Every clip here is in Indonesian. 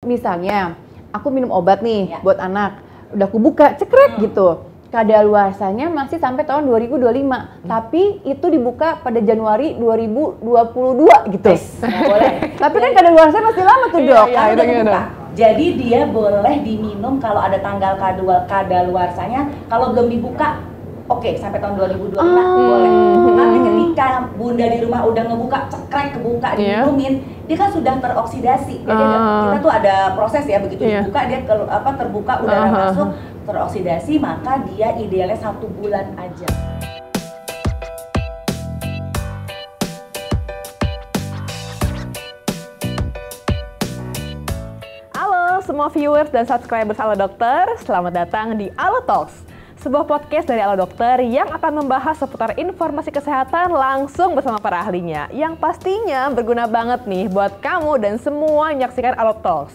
misalnya aku minum obat nih buat anak, udah aku buka cekrek gitu. Kadaluarsanya masih sampai tahun 2025, tapi itu dibuka pada Januari 2022 gitu. Boleh. Tapi kan kadaluarsanya masih lama tuh dok. Kan udah dibuka. Jadi dia boleh diminum kalau ada tanggal kadaluarsanya, kalau belum dibuka oke, sampai tahun 2025 boleh. Tapi ketika bunda di rumah udah ngebuka, cekrek kebuka, diminumin, dia kan sudah teroksidasi. Jadi kita tuh ada proses ya, begitu dibuka dia terbuka, udara masuk, teroksidasi, maka dia idealnya 1 bulan aja. Halo semua viewers dan subscribers Halo Dokter, selamat datang di Halo Talks, sebuah podcast dari Halo Dokter yang akan membahas seputar informasi kesehatan langsung bersama para ahlinya, yang pastinya berguna banget nih buat kamu dan semua yang menyaksikan Halo Talks.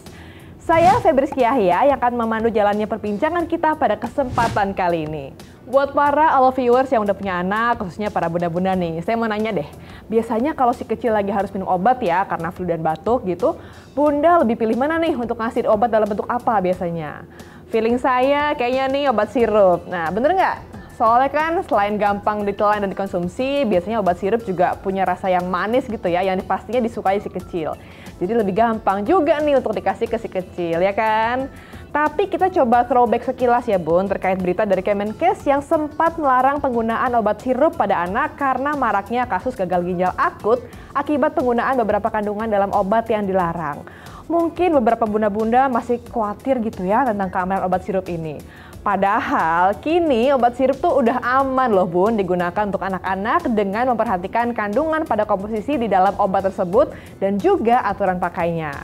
Saya Febriski Yahya yang akan memandu jalannya perbincangan kita pada kesempatan kali ini. Buat para Halo viewers yang udah punya anak, khususnya para bunda-bunda nih, saya mau nanya deh, biasanya kalau si kecil lagi harus minum obat ya karena flu dan batuk gitu, bunda lebih pilih mana nih untuk ngasih obat dalam bentuk apa biasanya? Feeling saya kayaknya nih obat sirup. Nah, bener nggak? Soalnya kan selain gampang ditelan dan dikonsumsi, biasanya obat sirup juga punya rasa yang manis gitu ya, yang pastinya disukai si kecil. Jadi lebih gampang juga nih untuk dikasih ke si kecil, ya kan? Tapi kita coba throwback sekilas ya Bun, terkait berita dari Kemenkes yang sempat melarang penggunaan obat sirup pada anak karena maraknya kasus gagal ginjal akut akibat penggunaan beberapa kandungan dalam obat yang dilarang. Mungkin beberapa bunda-bunda masih khawatir gitu ya tentang keamanan obat sirup ini. Padahal kini obat sirup tuh udah aman loh Bun digunakan untuk anak-anak dengan memperhatikan kandungan pada komposisi di dalam obat tersebut dan juga aturan pakainya.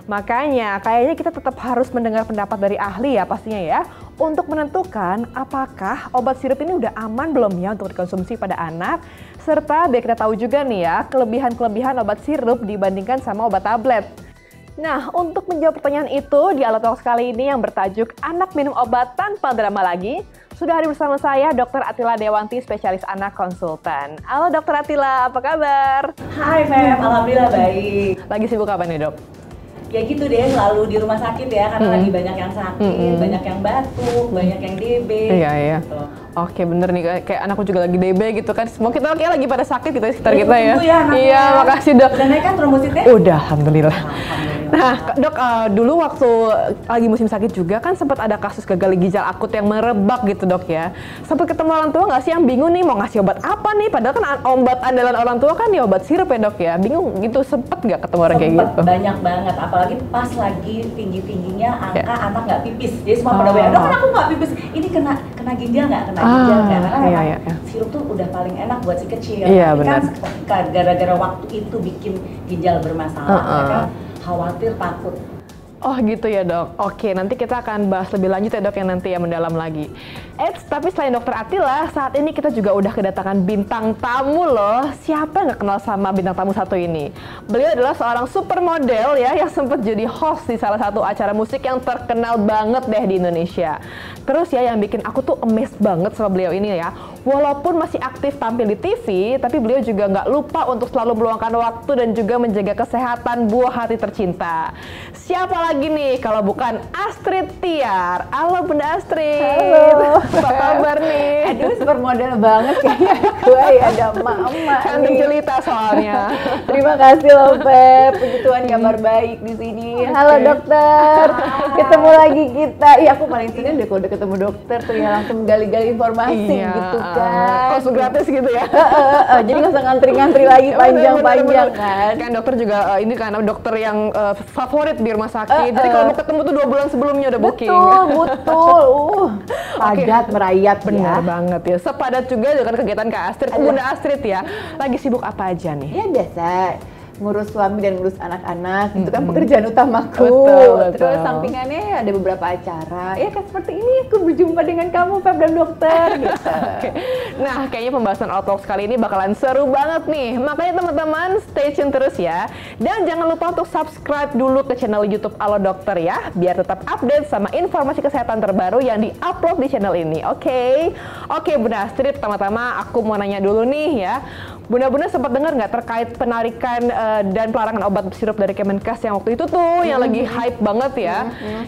Makanya kayaknya kita tetap harus mendengar pendapat dari ahli ya pastinya ya untuk menentukan apakah obat sirup ini udah aman belum ya untuk dikonsumsi pada anak, serta biar kita tahu juga nih ya kelebihan-kelebihan obat sirup dibandingkan sama obat tablet. Nah, untuk menjawab pertanyaan itu di Halo Talks kali ini yang bertajuk Anak Minum Obat Tanpa Drama Lagi, sudah hadir bersama saya Dr. Atila Dewanti, spesialis anak konsultan. Halo Dr. Atila, apa kabar? Hai Feb, alhamdulillah baik. Lagi sibuk apa nih dok? Ya gitu deh, selalu di rumah sakit ya, karena lagi banyak yang sakit, banyak yang batuk, banyak yang DB. Iya. Gitu. Oke bener nih, kayak anakku juga lagi DB gitu kan. Semua kita kayak lagi pada sakit gitu di sekitar kita ya. Iya, makasih dok. Udah naik kan trombositnya? Udah, alhamdulillah. Nah dok, dulu waktu lagi musim sakit juga kan sempat ada kasus gagal ginjal akut yang merebak gitu dok ya. Sempat ketemu orang tua nggak sih yang bingung nih mau ngasih obat apa nih? Padahal kan obat andalan orang tua kan ya obat sirup ya dok ya. Bingung gitu, sempet nggak ketemu orang kayak gitu? Banyak banget, apalagi pas lagi tinggi-tingginya angka anak nggak pipis. Jadi semua pada bilang, dok kan aku nggak pipis. Ini kena ginjal nggak? Kena ginjal nggak? Karena memang sirup tuh udah paling enak buat si kecil. Iya, tapi benar. kan gara-gara waktu itu bikin ginjal bermasalah, mereka khawatir, takut. Oh gitu ya dok. Oke, nanti kita akan bahas lebih lanjut ya dok yang nanti ya mendalam lagi. Tapi selain dokter Atila, saat ini kita juga udah kedatangan bintang tamu loh. Siapa yang nggak kenal sama bintang tamu satu ini? Beliau adalah seorang supermodel ya yang sempat jadi host di salah satu acara musik yang terkenal banget deh di Indonesia. Terus ya yang bikin aku tuh amazed banget sama beliau ini ya. Walaupun masih aktif tampil di TV, tapi beliau juga nggak lupa untuk selalu meluangkan waktu dan juga menjaga kesehatan buah hati tercinta. Siapa lagi nih kalau bukan Astrid Tiar. Halo Bunda Astrid. Halo. Apa kabar nih? Aduh supermodel banget kayaknya gue ya, ada mama Cantik jelita soalnya. Terima kasih loh Feb, puji Tuhan kabar baik di sini. Halo dokter, ketemu lagi kita. Iya aku paling seneng deh kalau udah ketemu dokter tuh ya langsung gali-gali informasi gitu kan. Konsul gratis gitu ya. Jadi nggak usah ngantri-ngantri lagi panjang-panjang kan. Kan dokter juga ini kan dokter yang favorit di rumah sakit. Jadi kalau mau ketemu tuh 2 bulan sebelumnya udah booking. Betul. Padat merayat bener banget ya. Sepadat juga dengan kegiatan Kak Astrid. Bunda Astrid ya. Lagi sibuk apa aja nih? Ya biasa ngurus suami dan ngurus anak-anak, itu kan pekerjaan utamaku. Betul. Terus sampingannya ada beberapa acara, ya kan seperti ini aku berjumpa dengan kamu Feb dan dokter gitu. Nah kayaknya pembahasan Halo Talks kali ini bakalan seru banget nih, makanya teman-teman stay tune terus ya. Dan jangan lupa untuk subscribe dulu ke channel YouTube Halo Dokter ya, biar tetap update sama informasi kesehatan terbaru yang di-upload di channel ini, oke? Oke Bunda Astrid, pertama-tama aku mau nanya dulu nih ya, Bunda-bunda sempat dengar nggak terkait penarikan dan pelarangan obat sirup dari Kemenkes yang waktu itu tuh yang lagi hype banget ya.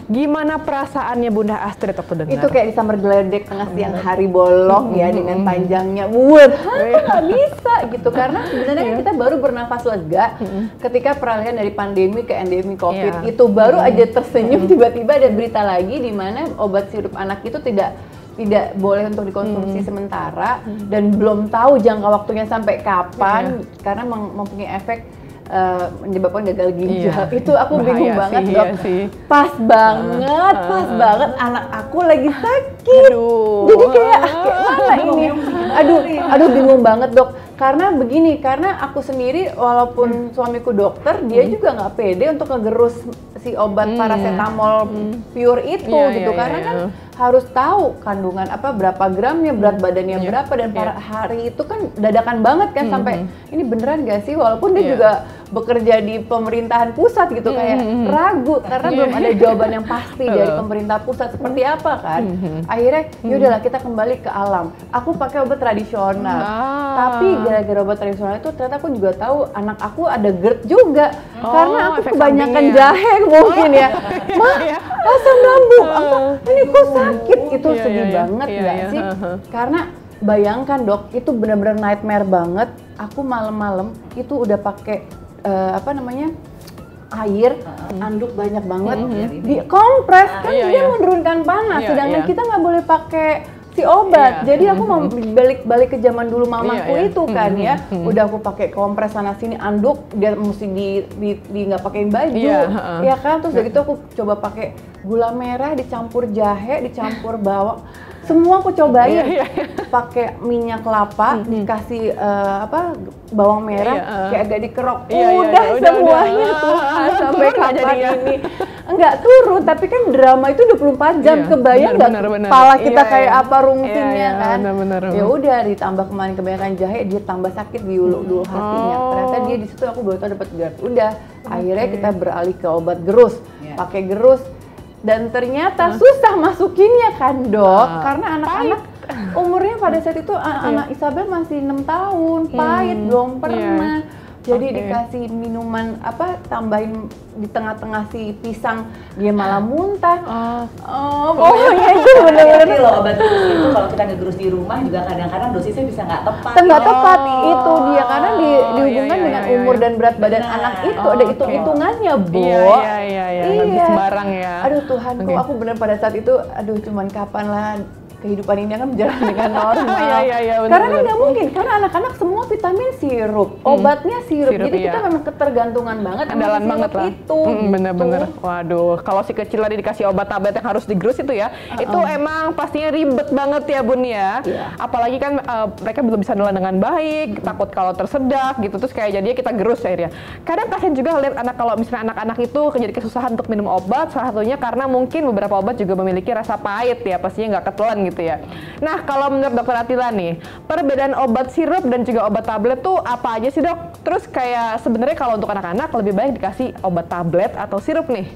Gimana perasaannya Bunda Astrid waktu dengar? Itu kayak disambar geledek tengah siang hari bolong ya dengan panjangnya. Nggak bisa gitu karena sebenarnya kan kita baru bernafas lega ketika peralihan dari pandemi ke endemi COVID. Itu baru aja tersenyum tiba-tiba ada berita lagi di mana obat sirup anak itu tidak boleh untuk dikonsumsi sementara dan belum tahu jangka waktunya sampai kapan karena mempunyai efek menyebabkan gagal ginjal. Itu aku bingung banget dok. Pas banget anak aku lagi sakit. Jadi kayak mana ini? Aduh bingung banget dok. Karena begini, karena aku sendiri walaupun suamiku dokter, dia juga nggak pede untuk ngegerus si obat paracetamol pure itu gitu. Karena kan harus tahu kandungan berapa gramnya, berat badannya berapa, dan hari itu kan dadakan banget kan sampai ini beneran gak sih? Walaupun dia juga bekerja di pemerintahan pusat gitu kayak ragu karena belum ada jawaban yang pasti dari pemerintah pusat seperti apa kan. Akhirnya yaudahlah kita kembali ke alam. Aku pakai obat tradisional. Tapi gara-gara obat tradisional itu ternyata aku juga tahu anak aku ada GERD juga. Karena aku kebanyakan jahe mungkin ya. Mah, asam lambung. Ini kok sakit? Itu sedih banget nggak sih? Karena bayangkan dok, itu benar-benar nightmare banget. Aku malam-malam itu udah pakai air, anduk banyak banget, di kompres kan dia menurunkan panas, sedangkan kita nggak boleh pakai si obat. Jadi aku mau balik ke zaman dulu mamaku itu kan ya, udah aku pakai kompres sana sini, anduk dia mesti di nggak pakein baju, ya kan. Terus udah gitu aku coba pakai gula merah dicampur jahe, dicampur bawang. Semua aku cobain, pakai minyak kelapa, dikasih bawang merah, kayak agak dikerok, udah semuanya tuh sampai kapan ini enggak turun, tapi kan drama itu 24 jam, kebayang nggak kepala kita kayak apa rungsinya kan? Ya udah ditambah kemarin kebanyakan jahe, dia tambah sakit di ulu hatinya. Ternyata dia di situ aku baru tahu dapat GERD. Udah, akhirnya kita beralih ke obat gerus, pakai gerus. Dan ternyata susah masukinnya kan dok, karena anak-anak umurnya pada saat itu anak Isabel masih 6 tahun, pahit belum pernah. Jadi dikasih minuman tambahin di tengah-tengah si pisang, dia malah muntah. Pokoknya itu benar-benar loh obat gerus itu kalau kita ngegerus di rumah juga kadang-kadang dosisnya bisa nggak tepat. Nggak tepat itu dia karena dihubungkan dengan umur dan berat badan anak itu ada hitung-hitungannya, Bo. Lebih sembarang ya. Aduh Tuhanku, aku benar pada saat itu cuman kapan lah kehidupan ini akan berjalan dengan normal. Karena kan nggak mungkin, karena anak-anak semua vitamin sirup, obatnya sirup. Jadi kita memang ketergantungan banget andalan banget lah. Itu. Bener-bener. Waduh, kalau si kecil tadi dikasih obat tablet yang harus digerus itu ya, itu emang pastinya ribet banget ya Bun ya. Apalagi kan mereka belum bisa nelan dengan baik, takut kalau tersedak gitu, terus kayak jadinya kita gerus akhirnya. Kadang kasian juga lihat kalau misalnya anak-anak itu jadi kesusahan untuk minum obat, salah satunya karena mungkin beberapa obat juga memiliki rasa pahit ya, pastinya nggak ketelan gitu ya. Nah, kalau menurut Dokter Atila nih, perbedaan obat sirup dan juga obat tablet tuh apa aja sih dok? Terus kayak sebenarnya kalau untuk anak-anak lebih baik dikasih obat tablet atau sirup nih?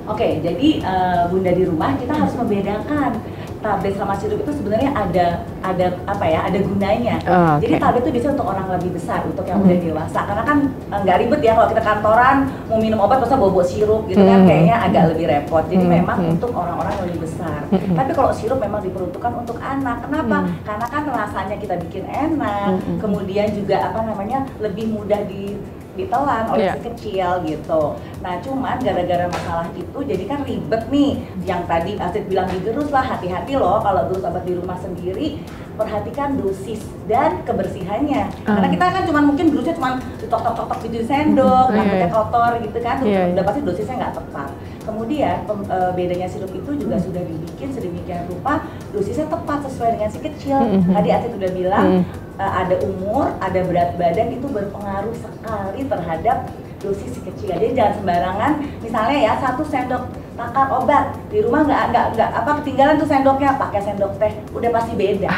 Oke, jadi Bunda di rumah kita harus membedakan tablet sama sirup itu sebenarnya ada gunanya. Jadi tablet itu bisa untuk orang lebih besar, untuk yang udah dewasa. Karena kan nggak ribet ya kalau kita kantoran mau minum obat masa bawa sirup gitu kan, kayaknya agak lebih repot. Jadi memang untuk orang-orang yang lebih besar. Tapi kalau sirup memang diperuntukkan untuk anak. Kenapa? Karena kan rasanya kita bikin enak, kemudian juga lebih mudah ditelan oleh si kecil gitu. Nah cuman gara-gara masalah itu jadi kan ribet nih. Yang tadi Astrid bilang digerus lah, hati-hati loh kalau gerus obat di rumah sendiri, perhatikan dosis dan kebersihannya. Karena kita kan cuman mungkin gerusnya cuman ditok-tok gitu di sendok, rambutnya kotor gitu kan, udah pasti dosisnya nggak tepat. Kemudian bedanya sirup itu juga sudah dibikin sedemikian rupa dosisnya tepat sesuai dengan si kecil. Tadi Astrid udah bilang ada umur, ada berat badan, itu berpengaruh sekali terhadap dosis si kecil. Jadi jangan sembarangan, misalnya ya 1 sendok makan obat di rumah nggak ketinggalan tuh sendoknya, pakai sendok teh udah pasti beda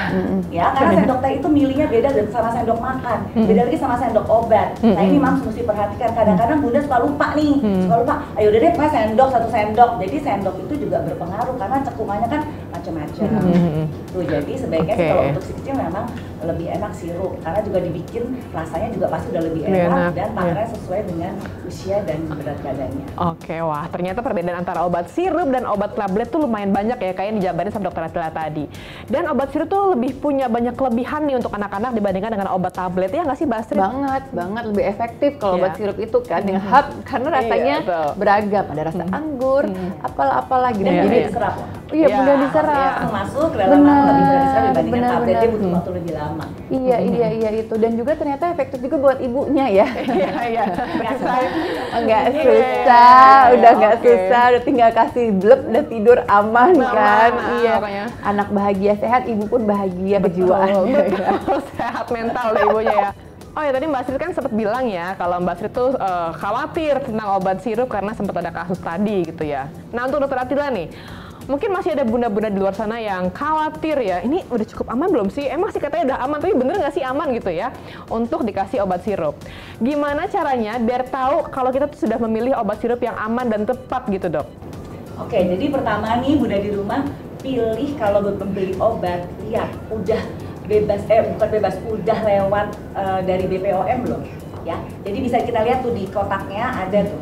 ya, karena sendok teh itu milihnya beda sama sendok makan, beda lagi sama sendok obat. Nah ini Mams mesti perhatikan, kadang-kadang Bunda suka lupa ayo udah deh pakai sendok 1 sendok. Jadi sendok itu juga berpengaruh karena cekungannya kan macam-macam. Tuh, jadi sebaiknya sih kalau untuk si kecil memang lebih enak sirup karena juga dibikin rasanya juga pasti udah lebih enak dan pakarnya sesuai dengan usia dan berat badannya. Oke, wah ternyata perbedaan antara obat sirup dan obat tablet tuh lumayan banyak ya kayak yang dijabarin sama dokter Atila tadi. Dan obat sirup tuh lebih punya banyak kelebihan nih untuk anak-anak dibandingkan dengan obat tablet ya nggak sih Mbak Astrid? Banget lebih efektif kalau obat sirup itu kan dengan karena rasanya beragam, ada rasa anggur, apalah gitu. Dan Jadi diserap loh. Iya, mudah diserap. Langsung masuk ke dalam mata lebih mudah diserap dibandingkan tablet, dia butuh waktu lebih lama. Iya itu, dan juga ternyata efektif juga buat ibunya ya. Iya. Nggak susah, udah nggak susah, udah tinggal kasih blep, udah tidur aman kan. Iya. Makanya. Anak bahagia sehat, ibu pun bahagia kejiwaan. Betul. Sehat mental deh ibunya ya. Oh ya, tadi Mbak Astrid kan sempat bilang ya kalau Mbak Astrid tuh khawatir tentang obat sirup karena sempat ada kasus tadi gitu ya. Nah untuk dokter Atila nih, mungkin masih ada bunda-bunda di luar sana yang khawatir ya, ini udah cukup aman belum sih? Emang sih katanya udah aman, tapi bener nggak sih aman gitu ya untuk dikasih obat sirup? Gimana caranya biar tahu kalau kita tuh sudah memilih obat sirup yang aman dan tepat gitu dok? Oke, jadi pertama nih bunda di rumah pilih kalau membeli obat, lihat udah udah lewat dari BPOM belum ya. Jadi bisa kita lihat tuh di kotaknya ada tuh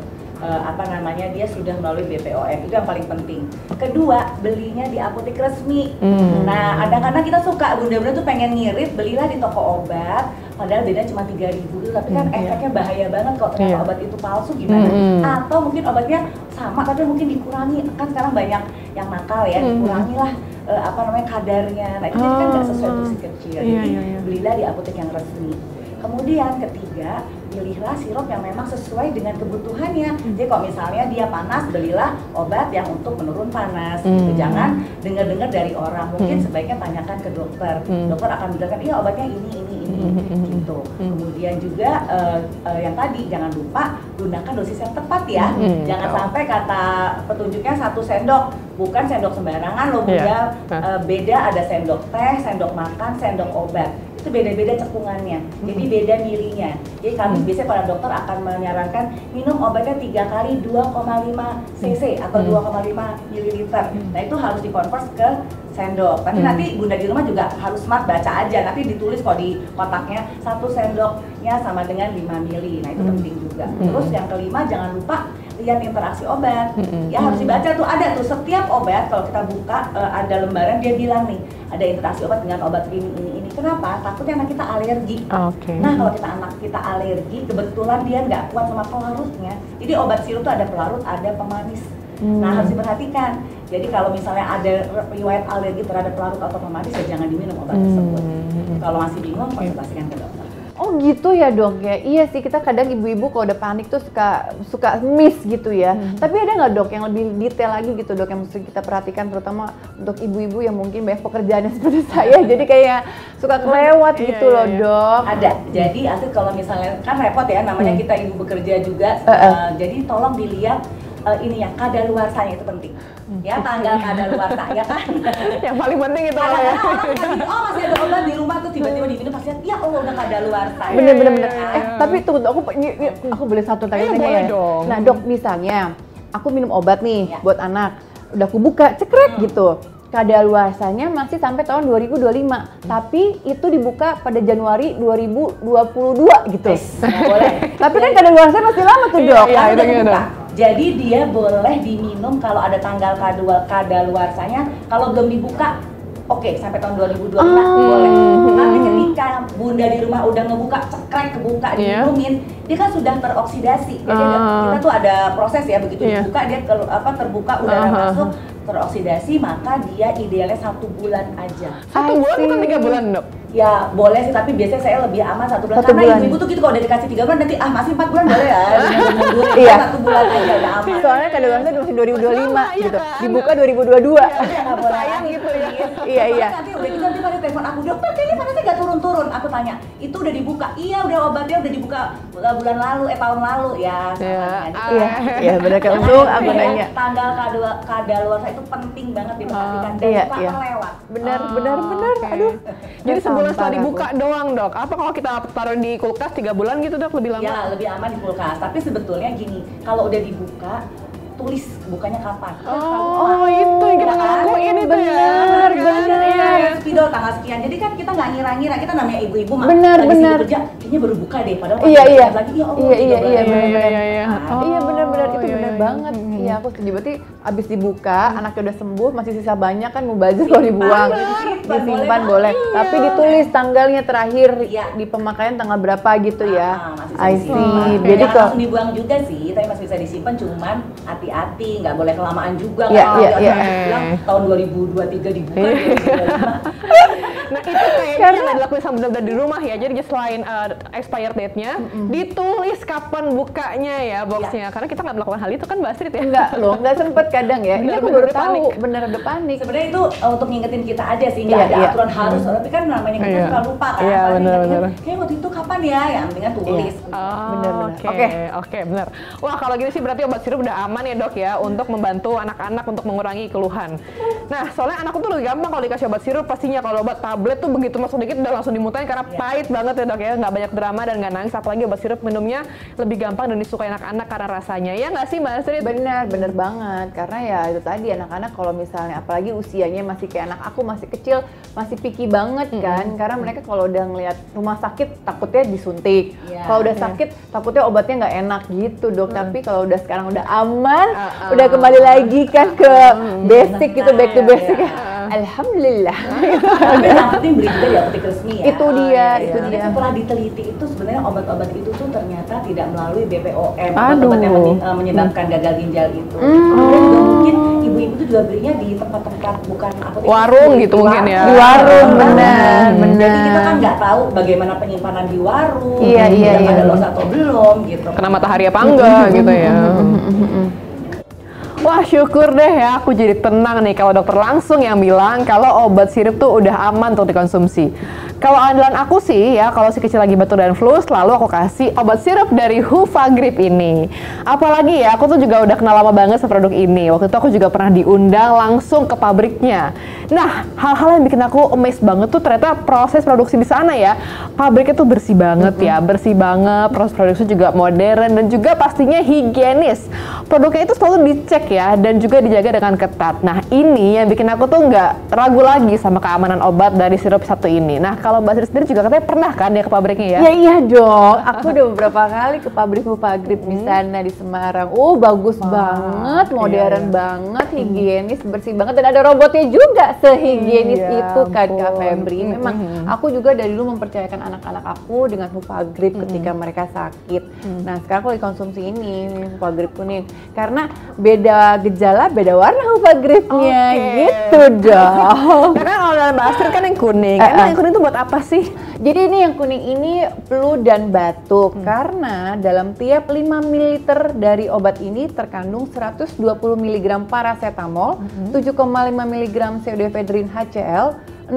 dia sudah melalui BPOM, itu yang paling penting. Kedua, belinya di apotek resmi. Nah, kadang-kadang kita suka bunda-bunda tuh pengen ngirit, belilah di toko obat, padahal bedanya cuma 3.000 tuh, tapi kan efeknya bahaya banget kalau ternyata obat itu palsu gimana? Atau mungkin obatnya sama tapi mungkin dikurangi, kan sekarang banyak yang nakal ya, dikurangilah kadarnya. Nah, itu kan nggak sesuai untuk si kecil. Jadi belilah di apotek yang resmi. Kemudian ketiga, pilihlah sirup yang memang sesuai dengan kebutuhannya. Jadi kalau misalnya dia panas, belilah obat yang untuk menurun panas. Gitu. Jangan dengar-dengar dari orang. Mungkin sebaiknya tanyakan ke dokter. Dokter akan bilang, iya obatnya ini gitu. Kemudian juga yang tadi jangan lupa gunakan dosis yang tepat ya. Jangan sampai kata petunjuknya 1 sendok, bukan sendok sembarangan loh bunda. Beda ada sendok teh, sendok makan, sendok obat. Itu beda-beda cekungannya, jadi beda milinya. Jadi kami biasanya para dokter akan menyarankan minum obatnya 3 kali 2,5 cc atau 2,5 mililiter. Nah itu harus dikonvers ke sendok. Tapi nanti bunda di rumah juga harus smart, baca aja. Nanti ditulis kok di kotaknya 1 sendoknya sama dengan 5 mili. Nah itu penting juga. Terus yang kelima, jangan lupa lihat interaksi obat. Ya harus dibaca tuh, ada tuh setiap obat kalau kita buka ada lembaran dia bilang nih ada interaksi obat dengan obat ini. Kenapa? Takutnya anak kita alergi. Nah kalau anak kita alergi, kebetulan dia nggak kuat sama pelarutnya. Jadi obat sirup tuh ada pelarut, ada pemanis. Nah harus diperhatikan. Jadi kalau misalnya ada riwayat alergi terhadap pelarut atau pemanis, ya jangan diminum obat tersebut. Kalau masih bingung, konsultasikan ke dokter. Oh gitu ya dok ya. Iya sih, kita kadang ibu-ibu kalau udah panik tuh suka miss gitu ya. Tapi ada nggak dok yang lebih detail lagi gitu dok yang mesti kita perhatikan, terutama untuk ibu-ibu yang mungkin banyak pekerjaannya seperti saya, jadi kayak suka kelewat gitu loh dok. Ada. Jadi Astrid kalau misalnya kan repot ya, namanya kita ibu bekerja juga. Jadi tolong dilihat ini ya, kadaluarsanya itu penting. Ya, tanggal kadaluarsa ya kan. Yang paling penting itu ya. Orang masih ada obat di rumah tuh tiba-tiba diminum pasti ya Allah udah kadaluarsa. Bener. Tapi tunggu, aku boleh satu tanya ya. Dong. Nah dok, misalnya aku minum obat nih buat anak, udah aku buka cekrek gitu. Kadaluarsanya masih sampai tahun 2025, tapi itu dibuka pada Januari 2022 gitu. Boleh. Tapi kan kadaluarsanya masih lama tuh dok. Jadi dia boleh diminum kalau ada tanggal kadaluarsanya, kalau belum dibuka sampai tahun 2025 boleh. Tapi ketika bunda di rumah udah ngebuka, cekrek kebuka, diminumin, dia kan sudah teroksidasi. Jadi kita tuh ada proses ya, begitu dibuka dia terbuka udara masuk, teroksidasi, maka dia idealnya 1 bulan aja. 1 bulan bukan 3 bulan dok? Ya boleh sih, tapi biasanya saya lebih aman 1 bulan. Karena ibu-ibu tuh gitu kalau udah dikasih 3 bulan nanti masih 4 bulan boleh ya. Iya. 1 bulan aja udah aman. Soalnya kadaluarsa masih 2025 gitu. Dibuka 2022. Iya, nggak boleh sayang gitu ya. Iya. Nanti udah gitu nanti pada telepon aku, dokter kayaknya panasnya nggak turun-turun. Aku tanya, itu udah dibuka? Iya, udah obatnya udah dibuka bulan lalu, tahun lalu ya. Iya, benar kan. Untung aku nanya. Tanggal kadaluarsa itu penting banget diperhatikan dan nggak lewat. Benar. Aduh. Jadi sebulan setelah dibuka doang dok. Apa kalau kita taruh di kulkas 3 bulan gitu dok, lebih lama? Ya lebih aman di kulkas. Tapi sebetulnya gini, kalau udah dibuka tulis bukanya kapan. Oh itu yang kita lakuin itu ya. spidol tanggal sekian. Jadi kan kita nggak ngira-ngira, kita namanya ibu-ibu mah Benar, lagi benar. sibuk kerja, kayaknya baru buka deh, padahal Iya, pas iya. lagi ya Allah, Iya, tiga bulan. benar-benar. Oh, Iya benar-benar itu iya, benar iya. banget. Iya aku setuju. Berarti abis dibuka, anaknya udah sembuh, masih sisa banyak kan mubazir kalau dibuang. Disimpan boleh. Tapi ditulis tanggalnya terakhir Iya. di pemakaian tanggal berapa gitu ya. Masih I bisa disimpan. see. Jadi Jadi langsung kok dibuang juga sih, tapi masih bisa disimpan, cuman hati-hati, nggak boleh kelamaan juga. Iya, Kalau iya, dia iya. bilang tahun 2023 dibuka, 2025. Nah itu kayaknya yang dilakuin sama benar-benar di rumah ya. Jadi selain expired date-nya, ditulis kapan bukanya ya boxnya. Karena kita nggak melakukan hal itu kan Mbak Astrid ya. enggak loh, enggak sempet kadang ya. Ini aku Bener-bener baru udah tahu, panik. bener ada panik. Sebenarnya itu untuk ngingetin kita aja sih, nggak Iya, ada iya. aturan harus, tapi kan namanya kita Iya. suka lupa kan. Iya, Paling bener-bener. ingat-ingat, kayak waktu itu kapan ya, yang pentingnya tulis. Oh, Bener-bener. Oke, Oke. benar. Wah, kalau gitu sih berarti obat sirup udah aman ya dok ya untuk membantu anak-anak untuk mengurangi keluhan. Nah, soalnya anakku tuh lebih gampang kalau dikasih obat sirup pastinya. Kalau obat tablet tuh begitu masuk dikit udah langsung dimuntahin karena pahit banget ya dok ya, nggak banyak drama dan nggak nangis. Apalagi obat sirup minumnya lebih gampang dan disukai anak-anak karena rasanya. Ya nggak sih Mbak Astrid? Bener banget, karena ya itu tadi anak-anak kalau misalnya apalagi usianya masih kayak anak aku masih kecil, masih picky banget kan, karena mereka kalau udah ngelihat rumah sakit takutnya disuntik, Iya. kalau udah sakit takutnya obatnya nggak enak gitu dok. Tapi kalau udah sekarang udah aman, udah kembali lagi kan ke basic gitu, back to basic. Alhamdulillah. Tapi yang penting beli juga di apotek resmi ya. Itu dia, Iya. itu Tapi dia. setelah diteliti itu sebenarnya obat-obat itu tuh ternyata tidak melalui BPOM, Aduh. obat-obat yang menyebabkan gagal ginjal itu. Kemudian juga mungkin ibu-ibu tuh juga belinya di tempat-tempat bukan apotek Warung resmi, gitu di mungkin ya. Di warung, Benar. benar. Jadi kita kan nggak tahu bagaimana penyimpanan di warung, Iya, iya, udah iya. ada los atau belum gitu. Kena matahari apa enggak gitu ya. Wah syukur deh ya, aku jadi tenang nih kalau dokter langsung yang bilang kalau obat sirup tuh udah aman untuk dikonsumsi. Kalau andalan aku sih ya, kalau si kecil lagi batuk dan flu, selalu aku kasih obat sirup dari Hufagrip ini. Apalagi ya, aku tuh juga udah kenal lama banget sama produk ini. Waktu itu aku juga pernah diundang langsung ke pabriknya. Nah, hal-hal yang bikin aku amazed banget tuh ternyata proses produksi di sana ya. Pabriknya tuh bersih banget ya, bersih banget. Proses produksi juga modern dan juga pastinya higienis. Produknya itu selalu dicek ya dan juga dijaga dengan ketat. Nah, ini yang bikin aku tuh nggak ragu lagi sama keamanan obat dari sirup satu ini. Nah, kalau Mbak Sri sendiri juga katanya pernah kan ya ke pabriknya ya? Ya iya dong, aku udah beberapa kali ke pabrik Hufagrip di sana di Semarang. Bagus banget, modern banget, higienis, bersih banget, dan ada robotnya juga sehigienis Ya itu kan Kak ampun. Febri. Memang aku juga dari dulu mempercayakan anak-anak aku dengan Hufagrip ketika mereka sakit. Nah sekarang aku lagi konsumsi ini Hufagrip kuning karena beda gejala, beda warna Hufagripnya gitu dong. Nah kan kalau dalam Mbak Astrid kan yang kuning. Emang yang kuning itu buat apa sih? Jadi ini yang kuning ini flu dan batuk karena dalam tiap 5 ml dari obat ini terkandung 120 mg paracetamol, 7,5 mg pseudoephedrine HCl, 0,5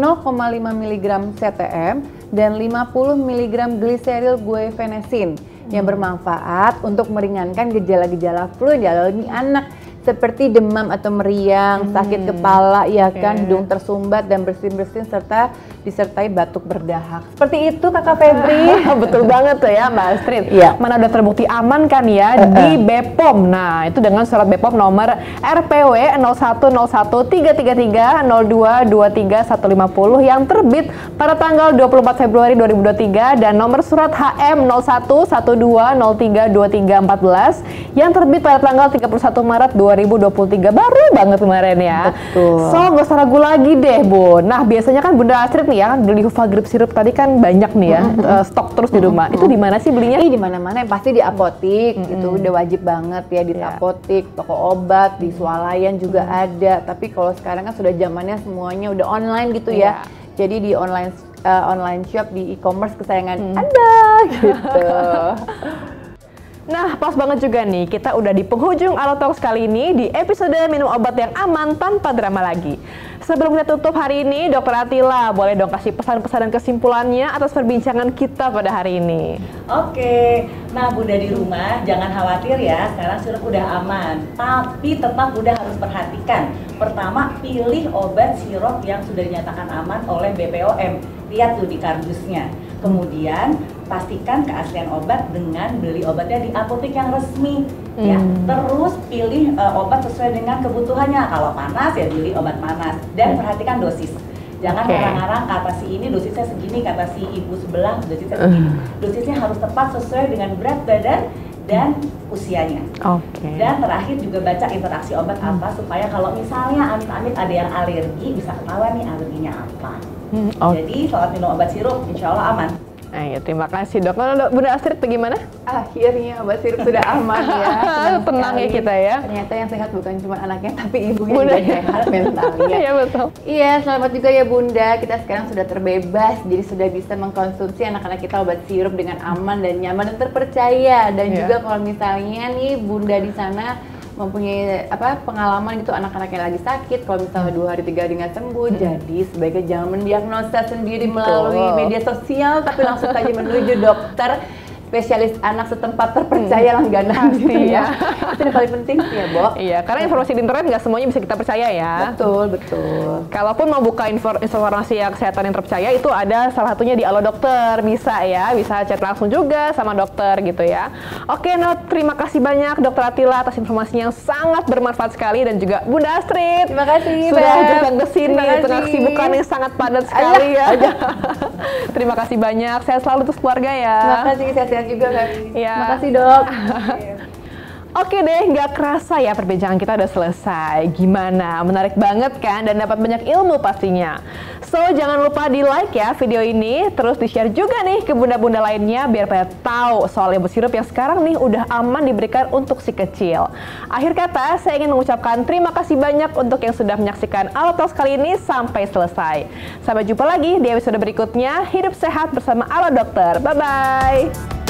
mg CTM, dan 50 mg glyceryl guaifenesin yang bermanfaat untuk meringankan gejala-gejala flu yang dialami anak seperti demam atau meriang, sakit kepala, ya kan, hidung tersumbat dan bersin-bersin serta disertai batuk berdahak. Seperti itu Kakak Febri. Betul banget tuh ya Mbak Astrid. Iya. Mana udah terbukti aman kan ya di BPOM. Nah itu dengan surat BPOM nomor RPW 01113302235150 yang terbit pada tanggal 24 Februari 2023 dan nomor surat HM 0112032314 yang terbit pada tanggal 31 Maret 2023, baru banget kemarin ya. Betul. So gak usah ragu lagi deh Bu. Nah biasanya kan Bunda Astrid nih ya beli Hufagrip sirup tadi kan banyak nih ya, stok terus di rumah. Itu di mana sih belinya? Di mana-mana pasti di apotik, itu udah wajib banget ya di apotik, toko obat, di swalayan juga ada. Tapi kalau sekarang kan sudah zamannya semuanya udah online gitu ya. Jadi di online shop, di e-commerce kesayangan Anda gitu. Nah, pas banget juga nih, kita udah di penghujung Alotalks kali ini di episode minum obat yang aman tanpa drama lagi. Sebelum kita tutup hari ini, Dr. Atila, boleh dong kasih pesan-pesan dan kesimpulannya atas perbincangan kita pada hari ini. Oke, nah Bunda di rumah jangan khawatir ya, sekarang sirup udah aman. Tapi tetap Bunda harus perhatikan. Pertama, pilih obat sirup yang sudah dinyatakan aman oleh BPOM. Lihat tuh di kardusnya. Kemudian pastikan keaslian obat dengan beli obatnya di apotek yang resmi. Ya, terus pilih obat sesuai dengan kebutuhannya. Kalau panas ya beli obat panas dan perhatikan dosis. Jangan ngarang-ngarang kata si ini dosisnya segini, kata si ibu sebelah dosisnya segini. Dosisnya harus tepat sesuai dengan berat badan dan usianya. Dan terakhir juga baca interaksi obat apa supaya kalau misalnya amit-amit ada yang alergi bisa ketahuan nih alerginya apa. Jadi saat minum obat sirup insya Allah aman. Ayo, terima kasih dok. Kalau Bunda Astrid bagaimana? Akhirnya obat sirup sudah aman ya. Tenang ya kita ya. Ternyata yang sehat bukan cuma anaknya tapi ibunya juga sehat mentalnya. Iya betul. Iya, selamat juga ya Bunda. Kita sekarang sudah terbebas, jadi sudah bisa mengkonsumsi anak-anak kita obat sirup dengan aman dan nyaman dan terpercaya. Dan juga kalau misalnya nih Bunda di sana mempunyai pengalaman gitu anak-anaknya lagi sakit, kalau misalnya 2 hari 3 hari nggak sembuh, jadi sebaiknya jangan mendiagnosa sendiri melalui media sosial, tapi langsung saja menuju dokter spesialis anak setempat terpercaya langganan gitu ya. Itu yang paling penting sih ya, Bo. Iya, karena informasi di internet nggak semuanya bisa kita percaya ya. Betul, betul. Kalaupun mau buka informasi kesehatan yang terpercaya itu ada salah satunya di Alo Dokter, bisa ya, bisa chat langsung juga sama dokter gitu ya. Oke, terima kasih banyak Dokter Atila atas informasinya yang sangat bermanfaat sekali dan juga Bunda Astrid. Terima kasih, sudah datang ke sini di tengah kesibukan yang sangat padat sekali ya. Terima kasih banyak, sehat selalu untuk keluarga ya. Terima kasih, sehat juga kan. Ya. Makasih dok. Oke deh, nggak kerasa ya perbincangan kita udah selesai. Gimana? Menarik banget kan? Dan dapat banyak ilmu pastinya. So, jangan lupa di-like ya video ini. Terus di-share juga nih ke bunda-bunda lainnya biar pada tahu soal obat sirup yang sekarang nih udah aman diberikan untuk si kecil. Akhir kata, saya ingin mengucapkan terima kasih banyak untuk yang sudah menyaksikan Alo Talks kali ini sampai selesai. Sampai jumpa lagi di episode berikutnya. Hidup sehat bersama Alo Dokter. Bye-bye!